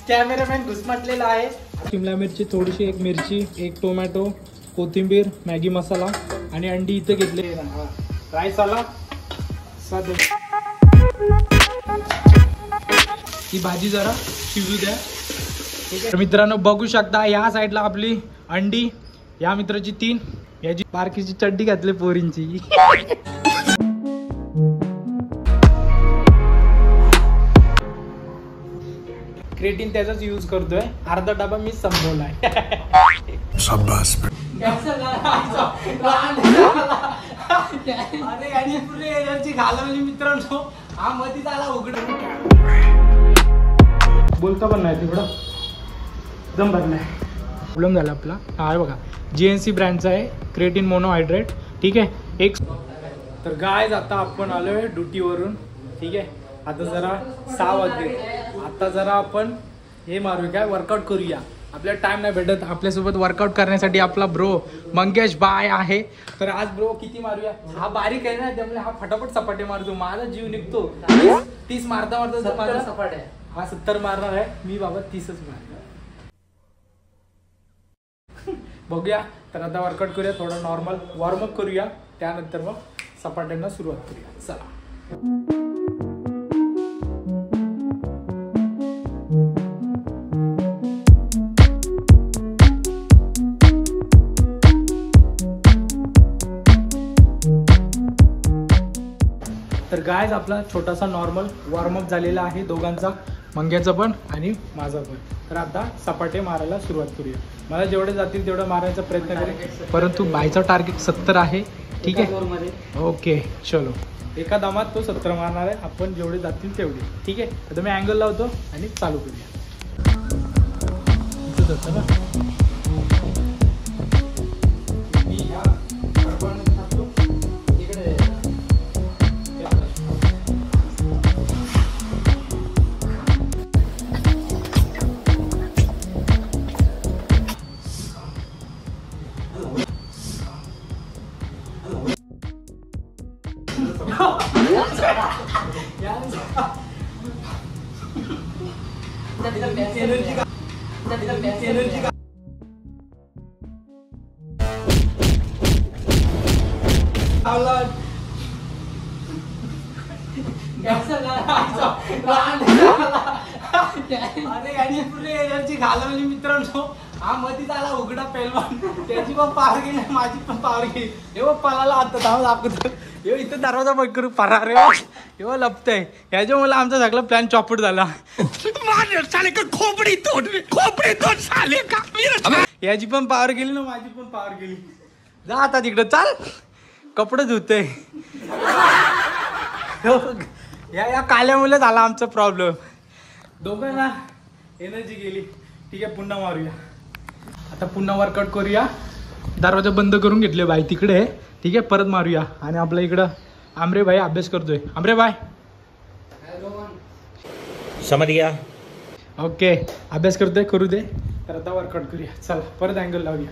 Cameraman घुसमटलेला आहे. शिमला मिरची थोडीशी, एक मिरची, एक टोमॅटो, कोथिंबीर, मॅगी मसाला आणि अंडी इथे घेतले. राईस आला स्वाद. ही भाजी जरा शिजू द्या. तर मित्रांनो बघू शकता या साईडला आपली अंडी, या मित्राची 3, याची बारकीची चड्डी घातली पोरींची. क्रिएटिन त्याचाच यूज करतोय. अर्धा डबा मी संपवलाय. अरे आणि पुरे एनर्जी घालवली मित्रांनो. हा मधीच आला उघड. बोलता पण नाही तिकडं एकदम भरलाय. प्रॉब्लेम झाला आपला. हा आहे बघा GNC ब्रँडचा आहे क्रिएटिन मोनोहायड्रेट. ठीक आहे. एक तर गायज आता आपण आलोय ड्युटीवरून. ठीक आहे. आता जरा 6 वाजले. आता जरा आपण हे मारूया काय, वर्कआउट करूया. आपल्याला टाइम नाही भेटत. आपल्यासोबत वर्कआउट करण्यासाठी आपला ब्रो मंगेश बाय आहे. तर आज ब्रो किती मारूया. हा बारीक आहे ना त्यामुळे हा फटाफट सपाटे मारतो. माझा जीव निघतो. 30 मारता मारता माझा सपाट आहे. हा 70 मारणार आहे. मी बाबा 30च मारणार. बघूया. तर आता वर्कआउट करूया. थोडा नॉर्मल वॉर्मअप करूया. त्यानंतर मग सपाट्यांना सुरुवात करूया. चला. तर गायज आपला छोटासा नॉर्मल वॉर्मअप झालेला आहे दोघांचा, मंग्याचा पण आणि माझा पण. तर आता सपाटे मारायला सुरुवात करूया. मला जेवढे जातील तेवढं मारायचा प्रयत्न करेन, परंतु बायचा टार्गेट 70 आहे. ठीक आहे. ओके चलो. एका दमात तो 70 मारणार आहे. आपण जेवढे जातील तेवढे. ठीक आहे. आता मी अँगल लावतो आणि चालू करूया. इथं जातं ना. अरे आणि पुरे एनर्जी घालवली मित्रांनो. हा मधीच आला उघडा पेलवान. त्याची पण पावर गेली, माझी पण पावर गेली. हे पळाला आता धाव दाखवतो. हे इथं दरवाजा बंद करू परा रे. हे लपतंय. ह्याच्यामुळे आमचा सगळा प्लॅन चॉपट झाला. खोपडी तोड साले का. याची पण पावर गेली ना, माझी पण पावर गेली. जा आता तिकडं चाल. कपडे धुते. या काल्यामुळे झाला आमचा प्रॉब्लेम. दोघांना एनर्जी गेली. ठीक आहे. पुन्हा मारूया. आता पुन्हा वर्कआउट करूया. दरवाजा बंद करून घेतले बाई तिकडे. ठीक आहे. परत मारूया. आणि आपल्या इकडं आमरे भाई अभ्यास करतोय. आमरे भाई समज गया. ओके. अभ्यास करतोय, करू दे. तर आता वर्कआउट करूया. चला परत अँगल लावूया.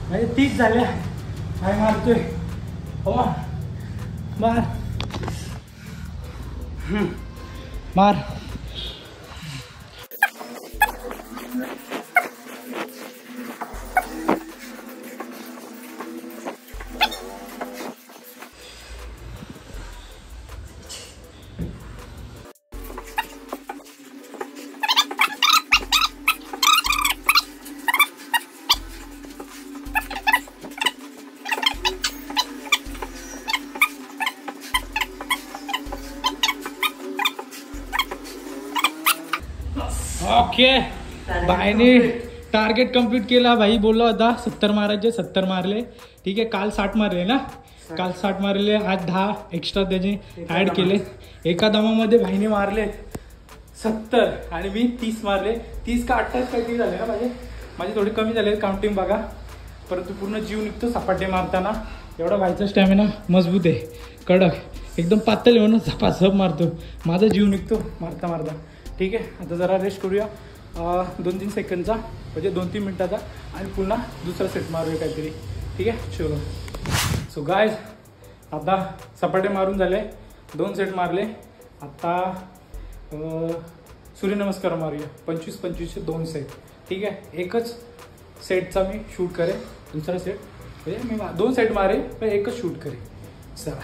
म्हणजे 30 झाल्या. काय मारतोय. मार मार. ओके. बायने टार्गेट कंप्लीट केला भाई. बोलला होता 70 मारायचे, 70 मारले. ठीक आहे. काल 60 मारले ना, काल 60 मारले. आज 10 एक्स्ट्रा त्याचे ऍड केले. एका दमामध्ये भाईने मारले 70 आणि मी 30 मारले. 30 का 28 काहीतरी झाले ना माझे थोडे कमी झाले काउंटिंग बघा. परंतु पूर्ण जीव निघतो सपाटे मारताना. एवढा भाईचा स्टॅमिना मजबूत आहे, कडक एकदम पातळ आहे म्हणून झपाझप मारतो. माझा जीव निघतो मारता मारता. ठीक आहे. आता जरा रेस्ट करूया 2-3 सेकंडचा, म्हणजे 2-3 मिनिटाचा, आणि पुन्हा दुसरा सेट मारूया काहीतरी. ठीक आहे. चलो. सो गायज आता सपाटे मारून झाले, 2 सेट मारले. आता सूर्यनमस्कार मारूया 25-25चे 2 सेट. ठीक आहे. एकच सेटचा मी शूट करेन, दुसरा सेट म्हणजे मी 2 सेट मारे पण एकच शूट करेन. चला.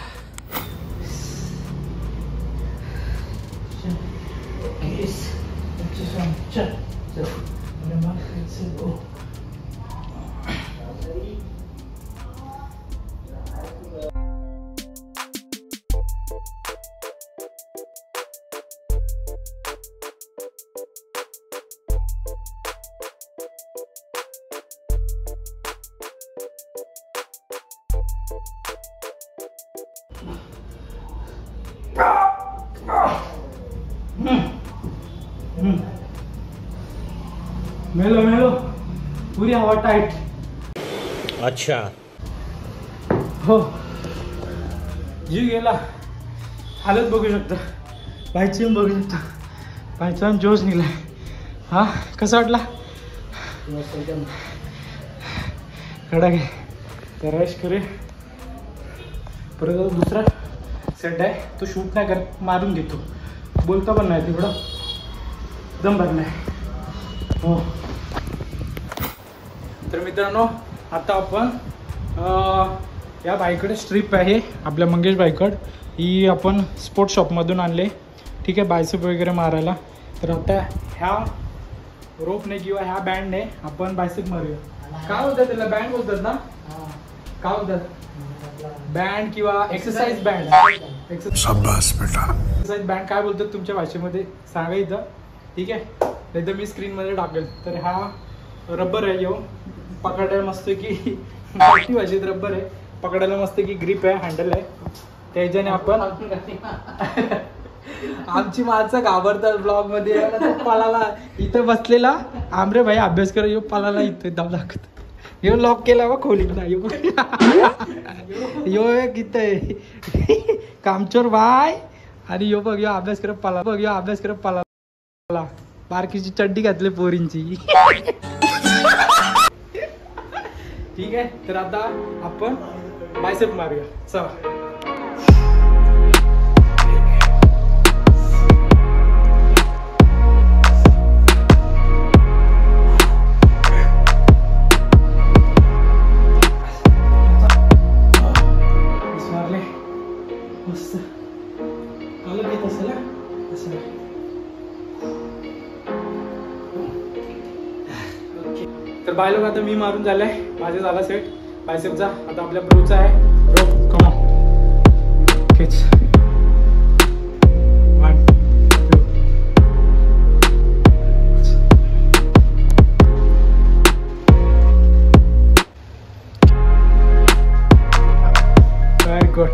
मेलो मेलो पूरी हवा टाइट. अच्छा हो, जीव गेला. हालत बघू शकता, बाईची बघू शकता, बाईचा जोश निघाला. हा कसा वाटला? कडक आहे. तर रेस्ट करे. परत दुसरा सेट आहे तो शूट नाही करत, मारून घेतो. बोलता पण नाही तेवढं, दम भरलाय. हो. तर मित्रांनो आता आपण या बाईकडे स्ट्रीप आहे आपल्या मंगेश बाईकड. ही आपण स्पोर्ट्स शॉपमधून आणले. ठीक आहे. बायसेप वगैरे मारायला. तर आता ह्या रोपने किंवा ह्या बँडने आपण बायसेप मारूया. काय बोलतात त्याला? बँड बोलतात ना? काय बोलतात? बँड किंवा एक्सरसाइज बँड. शाबास बेटा. एक्सरसाइज बँड काय बोलतात तुमच्या भाषेमध्ये सांगा इथं. ठीक आहे. नाही तर मी स्क्रीनमध्ये टाकेल. तर हा रबर आहे, यो पकडायला मस्त की मराठी भाषेत रबर आहे, पकडायला मस्त की ग्रिप आहे, हँडल आहे. त्याच्याने आपण आमची माणसं घाबरतात ब्लॉग मध्ये. पळाला इथं बसलेला आमरे भाई अभ्यास कर, यो पळाला इथं दाब दाखवत. यो लॉक केला व खोलीत ना. यो किती आहे कामचोर बाय. आणि यो बघ, यो अभ्यास करत पळाला. बघ, यो अभ्यास करत पळाला. बारकीची चड्डी घातली पोरींची. ठीक आहे. तर आता आपण बायसेप मारूया. चला. मारले मस्त. अलग येत असेल असं. तर बाय लोक आता मी मारून झालाय, माझे झाला सेट बायसेपचा. आता आपल्या ब्रोचा आहे. ब्रो कम ऑन, खिच. 1 2. Very good.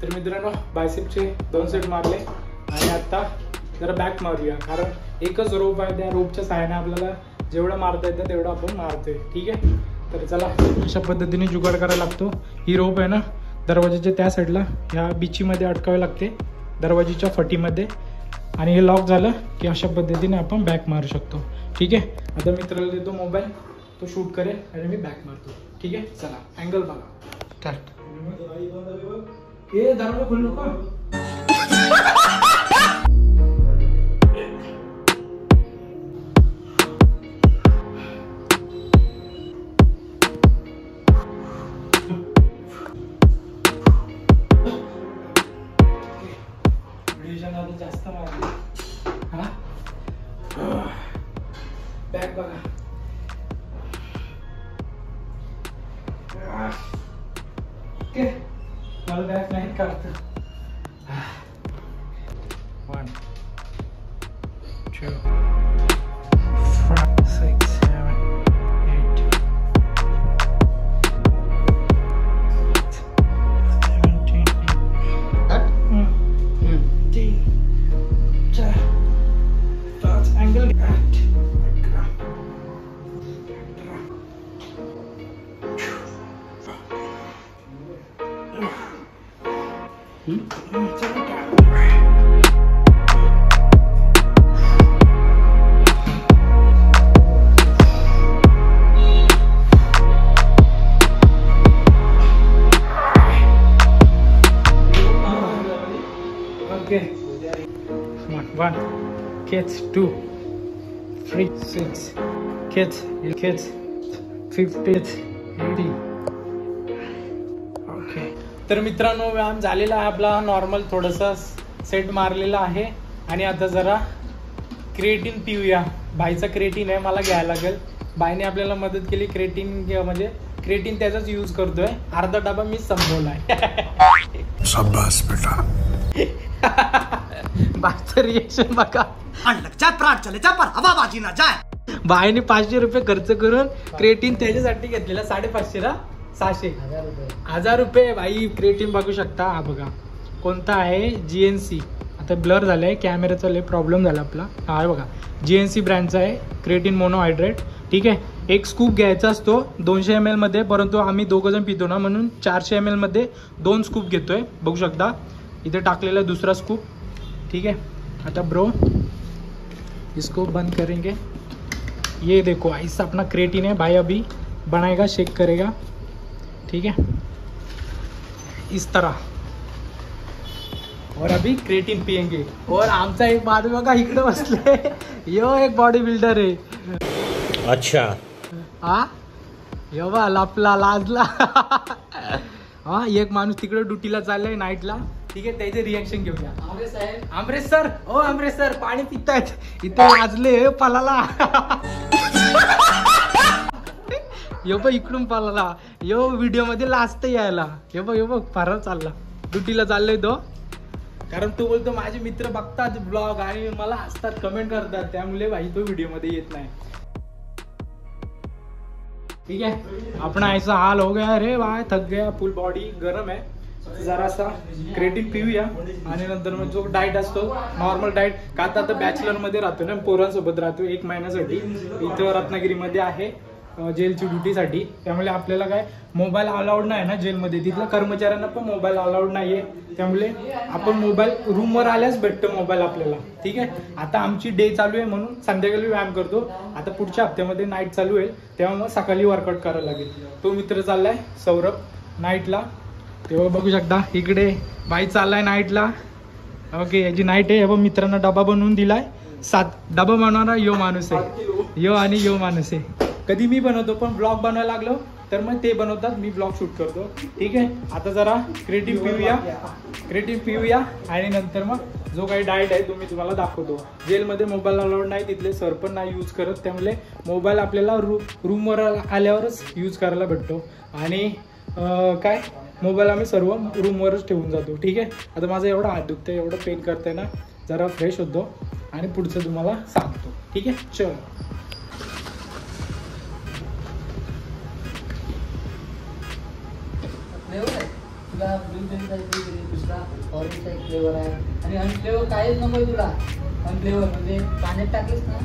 तर मित्रांनो बायसेपचे 2 सेट मारले आणि आता जरा बॅक मारूया. कारण एकच रोप आहे, त्या रोपच्या सहाय्याने आपल्याला जेवढं मारता येतं तेवढं आपण मारतोय. ठीक आहे. तर चला, अशा पद्धतीने जुगाड करायला लागतो. ही रोप आहे ना दरवाजाच्या त्या साईडला ह्या बिचीमध्ये अटकावे लागते, दरवाजाच्या फटीमध्ये. आणि हे लॉक झालं की अशा पद्धतीने आपण बॅक मारू शकतो. ठीक आहे. आता मित्राला देतो मोबाईल, तो शूट करेल आणि मी बॅक मारतो. ठीक आहे. चला, अँगल बघा. स्टार्ट. हे दरवाजा खोलू नका. जास्त मारले. हा बॅक बघा. ओके. मला बॅक नाही काढत. 1 2 5 6 7 Okay. 1, kids, 2, 3, 6, kids, 50, 80. ओके. तर मित्रांनो व्यायाम झालेला आहे आपला नॉर्मल, थोडंसं सेट मारलेला आहे आणि आता जरा क्रिएटिन पिऊया. बाईचा क्रिएटिन आहे, मला घ्यायला लागेल. बाईने आपल्याला मदत केली क्रिएटिन, म्हणजे क्रिएटिन त्याचाच यूज करतोय. अर्धा डबा मी संपवलाय. शाबाश बेटा. बाईचं रिएक्शन बघा. बाईने 500 रुपये खर्च करून क्रिएटिन त्याच्यासाठी घेतलेला. 550 ला 600, 1000 रुपये. बाई क्रिएटिन बघू शकता. हा बघा कोणता आहे, GNC. आता ब्लर झालाय कॅमेराचा, लय प्रॉब्लेम झाला आपला. हा आहे बघा, GNC ब्रँडचा आहे क्रिएटिन मोनोहायड्रेट. ठीक आहे, एक स्कूप घ्यायचा असतो 200 ml मध्ये, परंतु आम्ही 2 जण पितो ना, म्हणून 400 ml मध्ये 2 स्कूप घेतोय. बघू शकता इथे टाकलेला दुसरा स्कूप. ठीक है, आता ब्रो इसको बंद करेंगे. ये देखो ऐसा अपना क्रिएटिन है. भाई अभी बनाएगा, शेक करेगा. ठीक है, इस तरह. और अभी क्रिएटिन पियेंगे. और आमचा एक माणूस बघा इकडे बसले, यो एक बॉडी बिल्डर आहे. अच्छा. हा यो बा लापला लाजला. हा एक माणूस तिकडे ड्युटीला चाललाय नाईटला. ठीक आहे, त्याचे रिएक्शन घेऊया. आमरेश सर, ओ आमरेश सर पाणी पितायत इथे, लाजले पलाला. यो बघ इकडून पलाला, यो व्हिडिओ मध्ये लाजत यायला. हे बघ फार चालला, ड्युटीला चाललाय तो. कारण तो बोलतो माझे मित्र बघतात ब्लॉग आणि मला हसतात, कमेंट करतात, त्यामुळे भाई तो व्हिडिओ मध्ये येत नाही. ठीक है, अपना ऐसा हाल हो गया रे भाई, थक गया, फुल बॉडी गरम है. जरासा क्रिएटिन पिऊया आणि नंतर मग जो डाएट असतो नॉर्मल डाएट. का आता बॅचलर मध्ये राहतो ना, पोरांसोबत राहतो 1 महिन्यासाठी. इथं रत्नागिरीमध्ये आहे जेलची ड्युटीसाठी. त्यामुळे आपल्याला काय मोबाईल अलाउड नाही ना जेलमध्ये, तिथल्या कर्मचाऱ्यांना पण मोबाईल अलाउड नाहीये. त्यामुळे आपण मोबाईल रूमवर आल्यास भेटतो मोबाईल आपल्याला. ठीक आहे, आता आमची डे चालू आहे म्हणून संध्याकाळी व्यायाम करतो. आता पुढच्या हप्त्यामध्ये नाईट चालू आहे, तेव्हा मग सकाळी वर्कआउट करायला लागेल. तो मित्र चाललाय सौरभ नाईटला, तेव्हा बघू शकता. इकडे बाई चाललाय नाईटला. ओके, याची नाईट आहे. हे मित्रांना डबा बनवून दिलाय. 7 डबा बनवणारा यो माणूस आहे, यो आणि यो माणूस आहे. कधी मी बनवतो, पण ब्लॉग बनवायला लागलो तर मग ते बनवतात, मी ब्लॉग शूट करतो. ठीक आहे, आता जरा क्रिएटिन पिऊया आणि नंतर मग जो काही डाएट आहे तो मी तुम्हाला दाखवतो. जेलमध्ये मोबाईल अलाउड नाही, तिथले सर पण नाही यूज करत. त्यामुळे मोबाईल आपल्याला रूमवर आल्यावरच यूज करायला भेटतो. आणि काय मोबाईल आम्ही सर्व रूमवरच ठेवून जातो. ठीक आहे, आता माझा एवढा हात दुखतोय, एवढं पेन करतंय ना, जरा फ्रेश होतो आणि पुढचं तुम्हाला सांगतो. ठीक आहे, चल. तुला दुसरा ऑरेंजचा एक फ्लेवर आहे आणि अनफ्लेवर काहीच नको तुला. अनफ्लेवर म्हणजे पाण्यात टाकलीस ना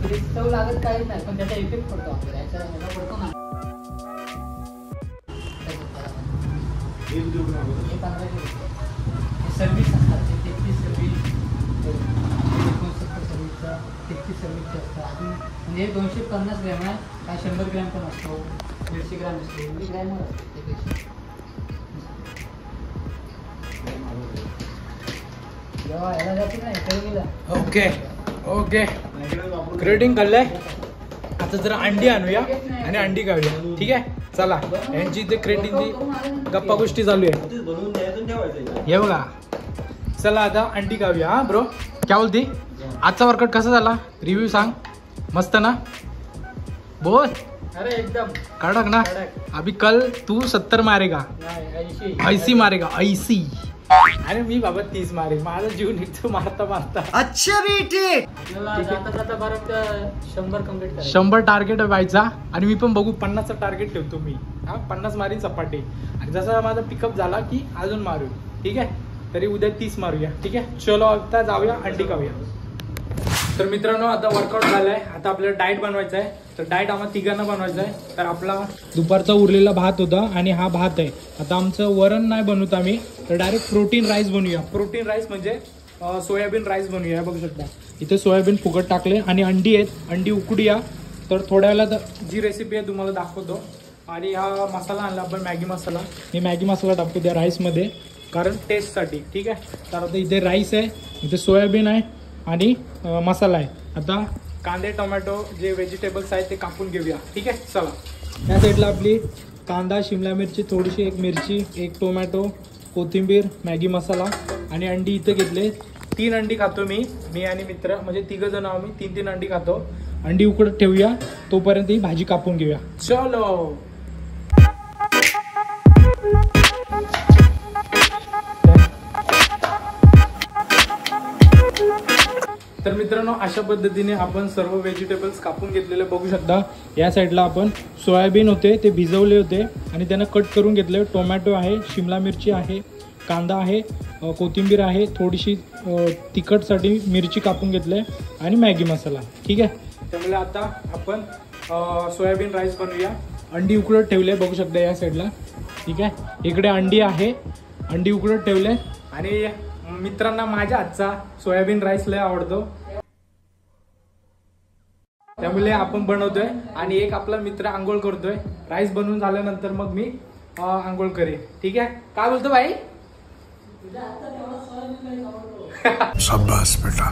तरी चव लागत काहीच नाही, पण त्याचा इफेक्ट पडतो आपल्याला, याचा पडतो ना. सर्विस असतात 33 सर्विस, 69 सर्विसचा 33 सर्विसचे असतात. अजून म्हणजे 250 ग्रॅम आहे, काय 100 ग्रॅम पण असतो, 150 ग्रॅम असतो, 20 ग्रॅमवर असतो त्यापेक्षा. ओके ओके, क्रिएटिन खाल्लंय. आता जरा अंडी आणूया आणि अंडी खाऊया. ठीक आहे, चला. यांची इथे क्रिएटिनची गप्पा गोष्टी चालू आहे. हे बघा, चला आता अंडी खाऊया. हा ब्रो, क्या बोलती? आजचा वर्कआउट कसा झाला, रिव्ह्यू सांग. मस्त ना, बोल. अरे एकदम कडक ना. अभी कल तू 70 मारेगा, 80 मारेगा, 80. अरे मी बाबा 30 मारे. माझा जीव निघतो मारता मारता. अच्छा भी ठीक. जाता जाता बरोबर 100 कंप्लीट करा. 100 टार्गेट आहे बाईचा. आणि मी पण बघू 50चा टार्गेट ठेवतो मी. हा 50 मारीन सपाटे. आणि जसा माझा पिकअप झाला की अजून मारू. ठीक आहे, तरी उद्या 30 मारूया. ठीक आहे, चलो आता जाऊया अंडी खाऊया. तर मित्रांनो, आता वर्कआउट झालाय. आता आपल्याला डाएट बनवायचा आहे. तर डाएट आम्हाला तिघांना बनवायचा आहे. तर आपला दुपारचा उरलेला भात होता आणि हा भात आहे. आता आमचं वरण नाही बनवत आम्ही, तर डायरेक्ट प्रोटीन राईस बनवूया. प्रोटीन राईस म्हणजे सोयाबीन राईस बनवूया. बघू शकता इथे सोयाबीन फुकट टाकले आणि अंडी आहेत, अंडी उकडूया. तर थोड्या वेळाला जी रेसिपी आहे तुम्हाला दाखवतो. आणि हा मसाला आणला आपण मॅगी मसाला, मी मॅगी मसाला टाकतो त्या राईसमध्ये कारण टेस्टसाठी. ठीक आहे. तर आता इथे राईस आहे, इथे सोयाबीन आहे आणि मसाला आहे. आता कांदे टोमॅटो जे व्हेजिटेबल्स आहेत ते कापून घेऊया. ठीक आहे. चला. या साईडला आपली कांदा, शिमला मिरची, थोडीशी एक मिरची, एक टोमॅटो, कोथिंबीर, मॅगी मसाला आणि अंडी इथे घेतले. 3 अंडी खातो मी आणि मित्र, म्हणजे 3 जण आहोत. मी 3 अंडी खातो. अंडी उकडत ठेवूया, तोपर्यंत ही भाजी कापून घेऊया. चलो. तर मित्रांनो अशा पद्धतीने आपण सर्व व्हेजिटेबल्स कापून घेतलेले बघू शकता. या साईडला आपण सोयाबीन होते ते भिजवले होते आणि त्यांना कट करून घेतले. टोमॅटो आहे, शिमला मिरची आहे, कांदा आहे, कोथिंबीर आहे, थोडीशी तिखटसाठी मिरची कापून घेतले आणि मॅगी मसाला. ठीक आहे. त्यामुळे आता आपण सोयाबीन राईस बनवूया. अंडी उकडत ठेवले बघू शकता या साईडला. ठीक आहे. इकडे अंडी आहे, अंडी उकडत ठेवले. आणि मित्रांना माझ्या हातचा सोयाबीन राईस लय आवडतो, त्यामुळे आपण बनवतोय. आणि एक आपला मित्र आंघोळ करतोय. राईस बनवून झाल्यानंतर मग मी आंघोळ करेन. ठीक आहे. काय बोलतो भाई? शाबाश बेटा,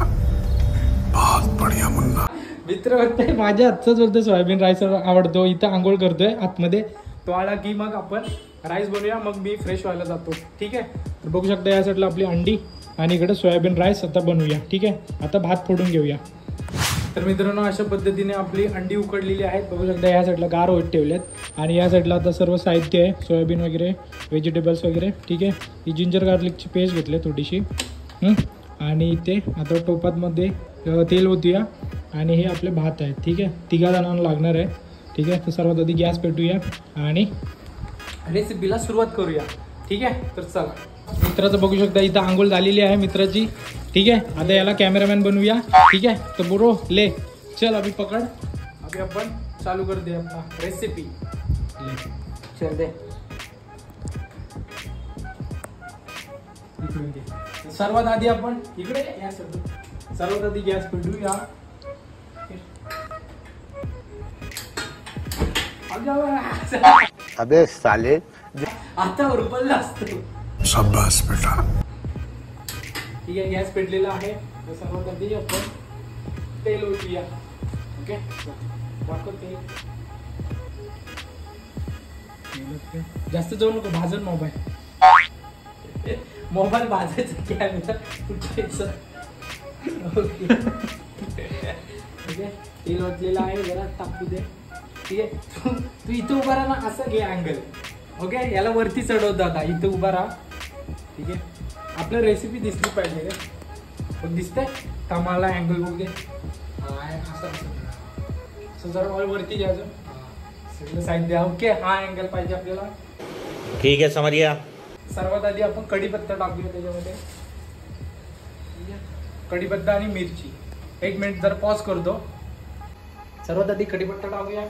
बहुत बढ़िया मुन्ना. मित्र म्हणते माझ्या हातचाच बोलतोय सोयाबीन राईस आवडतो. इथं आंघोळ करतोय आतमध्ये. तो आला की मग आपण राईस बनवूया, मग मी फ्रेश व्हायला जातो. ठीक आहे. तर बघू शकता या साईडला आपली अंडी आणि इकडे सोयाबीन राईस आता बनवूया. ठीक आहे. आता भात फोडून घेऊया. तर मित्रांनो अशा पद्धतीने आपली अंडी उकडलेली आहेत. बघू शकता या साईडला गार होत ठेवलेत आणि या साईडला आता सर्व साहित्य आहे, सोयाबीन वगैरे, व्हेजिटेबल्स वगैरे. ठीक आहे. ही जिंजर गार्लिकची पेस्ट घेतली थोडीशी. आणि इथे आता टोपातमध्ये तेल ओतूया आणि हे आपले भात आहेत. ठीक आहे. 3 जणांना लागणार आहे. ठीक आहे. तर सर्वात आधी गॅस पेटूया आणि रेसिपीला सुरुवात करूया. ठीक आहे. तर चला. मित्राचं बघू शकता इथं आंघोळ झालेली आहे मित्राची. ठीक आहे. आता याला कॅमेरामॅन बनवूया. ठीक आहे. तर ब्रो ले चल अभी पकड. अभी आपण चालू कर दे आपला रेसिपी. चल दे. सर्वात आधी आपण इकडे सर्वात आधी गॅस पेटूया. अबे साले, आता उरपल्ला असतो. शाबाश बेटा. ठीक आहे. गॅस पेटलेला आहे. तर सर्वात आधी आपण तेल ओतूया. ओके. दाखव तेल. जास्त जाऊ नको, भाजून मोबाईल भाजायचा कॅमेरा फुटायचा. ओके. ठीक आहे. तेल ओतलेलं आहे, जरा तापू दे. ठीक आहे. तू इथं उभा राहा ना, असं घे अँगल. ओके. याला वरती चढवतो आता. इथं उभा राहा. ठीक आहे. आपल्या रेसिपी दिसली पाहिजे रे. दिसतंय का मला अँगल बघू दे. असं जरा वरती घ्यायचं सगळं साईड. ओके. हा अँगल पाहिजे आपल्याला. ठीक है, समझ गया. सर्वात आधी आपण कढीपत्ता टाकूया त्याच्यामध्ये. कढीपत्ता आणि मिरची. 1 मिनिट जर पॉज करतो. सर्वात आधी कढीपत्ता टाकूया.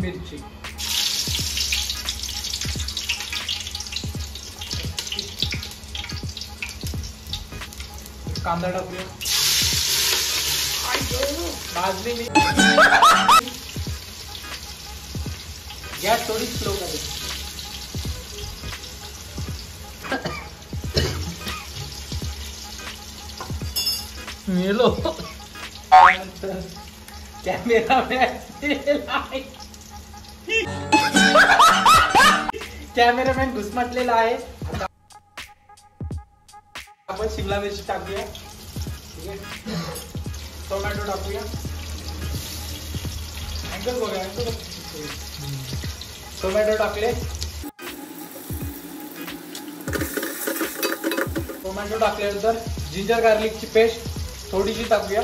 मिरची. कांदा टाकूया. भाजली मी. गॅस थोडी स्लो करेल. मेलो. त्यानंतर कॅमेरामॅन घुसमटलेला आहे. आता आपण शिमला मिरची टाकूया. ठीक आहे. टोमॅटो टाकूया. अँगल बघा, अँगल. टोमॅटो टाकले. टोमॅटो टाकल्यानंतर जिंजर गार्लिकची पेस्ट थोडीशी टाकूया.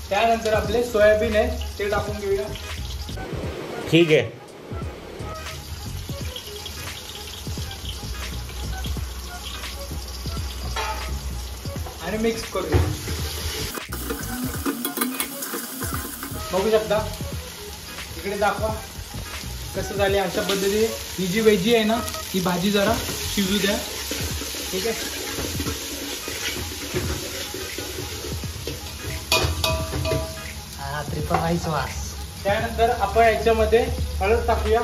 त्यानंतर आपले सोयाबीन आहे ते टाकून घेऊया. ठीक है. आणि मिक्स करूया. बघू शकता इकडे दाखवा कसं झाले. अशा पद्धतीने ही जी वेजी आहे ना ही भाजी जरा शिजू द्या. ठीक आहे. हा ट्रिपल राईस वास. त्यानंतर आपण याच्यामध्ये हळद टाकूया.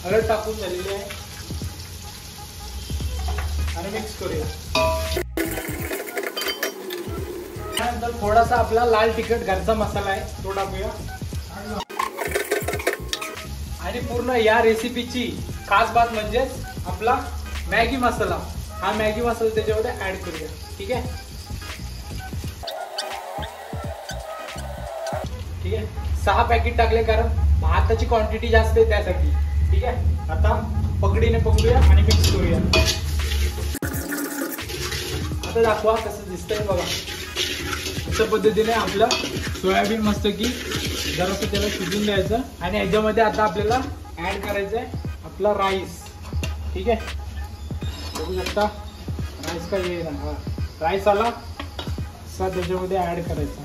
हळद टाकून झालेली आहे आणि मिक्स करूया. त्यानंतर थोडासा आपला लाल तिखट घरचा मसाला आहे तो टाकूया. आणि पूर्ण या रेसिपीची खास बात म्हणजेच आपला मॅगी मसाला. हा मॅगी मसाला त्याच्यामध्ये ऍड करूया. ठीक आहे. ठीक आहे. 6 पॅकेट टाकले कारण भाताची क्वांटिटी जास्त आहे त्यासाठी. ठीक आहे. आता पकडीने पकडूया आणि मिक्स करूया. आता दाखवा कसं दिसतंय बघा. अशा पद्धतीने आपलं सोयाबीन मस्त की जरासं त्याला शिजून द्यायचं. आणि याच्यामध्ये आता आपल्याला ऍड करायचं आहे आपला राईस. ठीक आहे. बघू शकता राईस का ये ना. राईस आला असा त्याच्यामध्ये ऍड करायचा.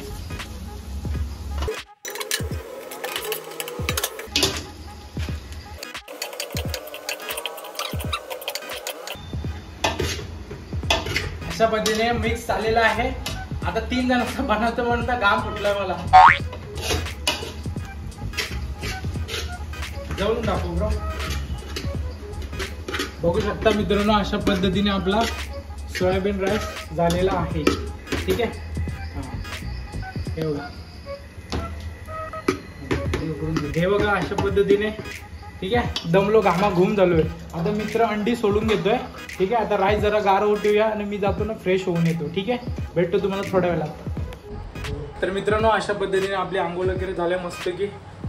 अशा पद्धतीने मिक्स झालेला आहे. आता 3 जणांचा बनवतो म्हणता घाम फुटलाय मला. जवळून दाखवू ब्रो. बघू शकता मित्रांनो अशा पद्धतीने आपला सोयाबीन राईस झालेला आहे. ठीक आहे. हे बघा हे बघा अशा पद्धतीने. ठीक आहे. दमलो घामा घुम झालोय. आता मित्र अंडी सोडून घेतोय. ठीक आहे. आता राईस जरा गार उठूया आणि मी जातो ना फ्रेश होऊन येतो. ठीक आहे. भेटतो तुम्हाला थोड्या वेळात. तर मित्रांनो अशा पद्धतीने आपली आंघोळ वगैरे झाल्या मस्त की.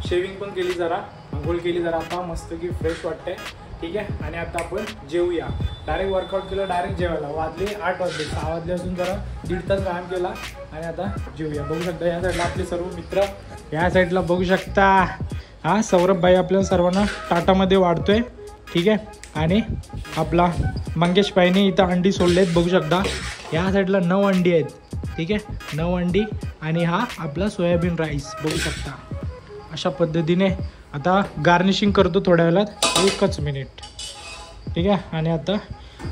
शेविंग पण केली जरा आंघोळ केली जरा. आता मस्त की फ्रेश वाटतंय. ठीक आहे. आणि आता आपण जेवूया. डायरेक्ट वर्कआउट केलं डायरेक्ट जेवायला. वाजले 8 वाजले. 6 वाजले असून जरा 1.5 तास व्यायाम केला आणि आता जेवूया. बघू शकता या साईडला आपले सर्व मित्र. या साईडला बघू शकता हा सौरभ भाई आपल्या सर्वांना टाटामध्ये वाढतोय. ठीक आहे. आणि आपला मंगेश भाईने इथं अंडी सोडलेत बघू शकता. या साईडला 9 अंडी आहेत. ठीक आहे. 9 अंडी आणि हा आपला सोयाबीन राईस बघू शकता. अशा पद्धतीने आता गार्निशिंग करतो थोड्या वेळात. 1 मिनिट. ठीक आहे. आणि आता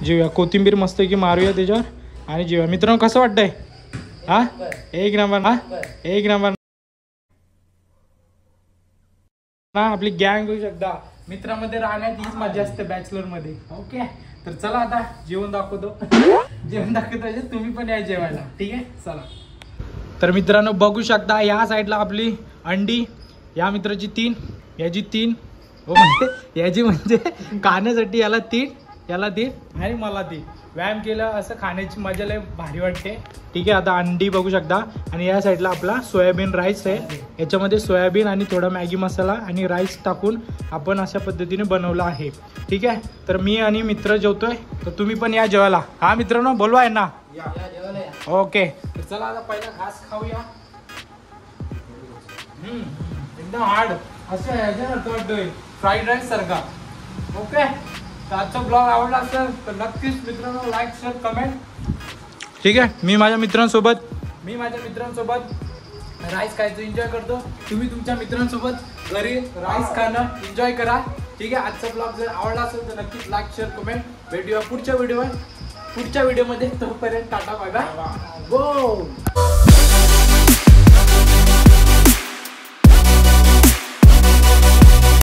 जेवूया. कोथिंबीर मस्त की मारूया त्याच्यावर आणि जेवूया. मित्रांनो कसं वाटतंय. हा 1 नंबर. हा 1 नंबर. आपली गँग बघू शकता. मित्रामध्ये राहण्यात हीच मजा असते बॅचलर मध्ये. ओके. तर चला आता जेवण दाखवतो. जेवण दाखवतो तुम्ही पण या जेवायला. ठीक आहे. चला. तर मित्रांनो बघू शकता या साईडला आपली अंडी. या मित्राची 3 याची 3 म्हणजे याची म्हणजे खाण्यासाठी याला 3 याला 3 आणि मला 3. व्यायाम केला असं खाण्याची मजा लय भारी वाटते. ठीक आहे. आता अंडी बघू शकता. आणि या साईडला आपला सोयाबीन राईस आहे. याच्यामध्ये सोयाबीन आणि थोडा मॅगी मसाला आणि राईस टाकून आपण अशा पद्धतीने बनवला आहे. ठीक आहे. तर मी आणि मित्र जेवतोय तर तुम्ही पण या जेवायला. हा मित्रांनो बोलवा आहे ना. ओके. तर चला आता पहिला घास खाऊया. एकदम हार्ड असं ह्याच्यासारखं वाटतोय फ्राईड राईस सारखा. ओके. तर आजचा ब्लॉग आवडला असेल तर नक्कीच मित्रांनो लाईक शेअर कमेंट. ठीक आहे. मी माझ्या मित्रांसोबत राईस खायचं एन्जॉय करतो. तुम्ही तुमच्या मित्रांसोबत घरी राईस खाणं एन्जॉय करा. ठीक आहे. आजचा ब्लॉग जर आवडला असेल तर नक्कीच लाईक शेअर कमेंट. भेटूया पुढच्या व्हिडिओमध्ये. तोपर्यंत टाटा बाय बाय. गो.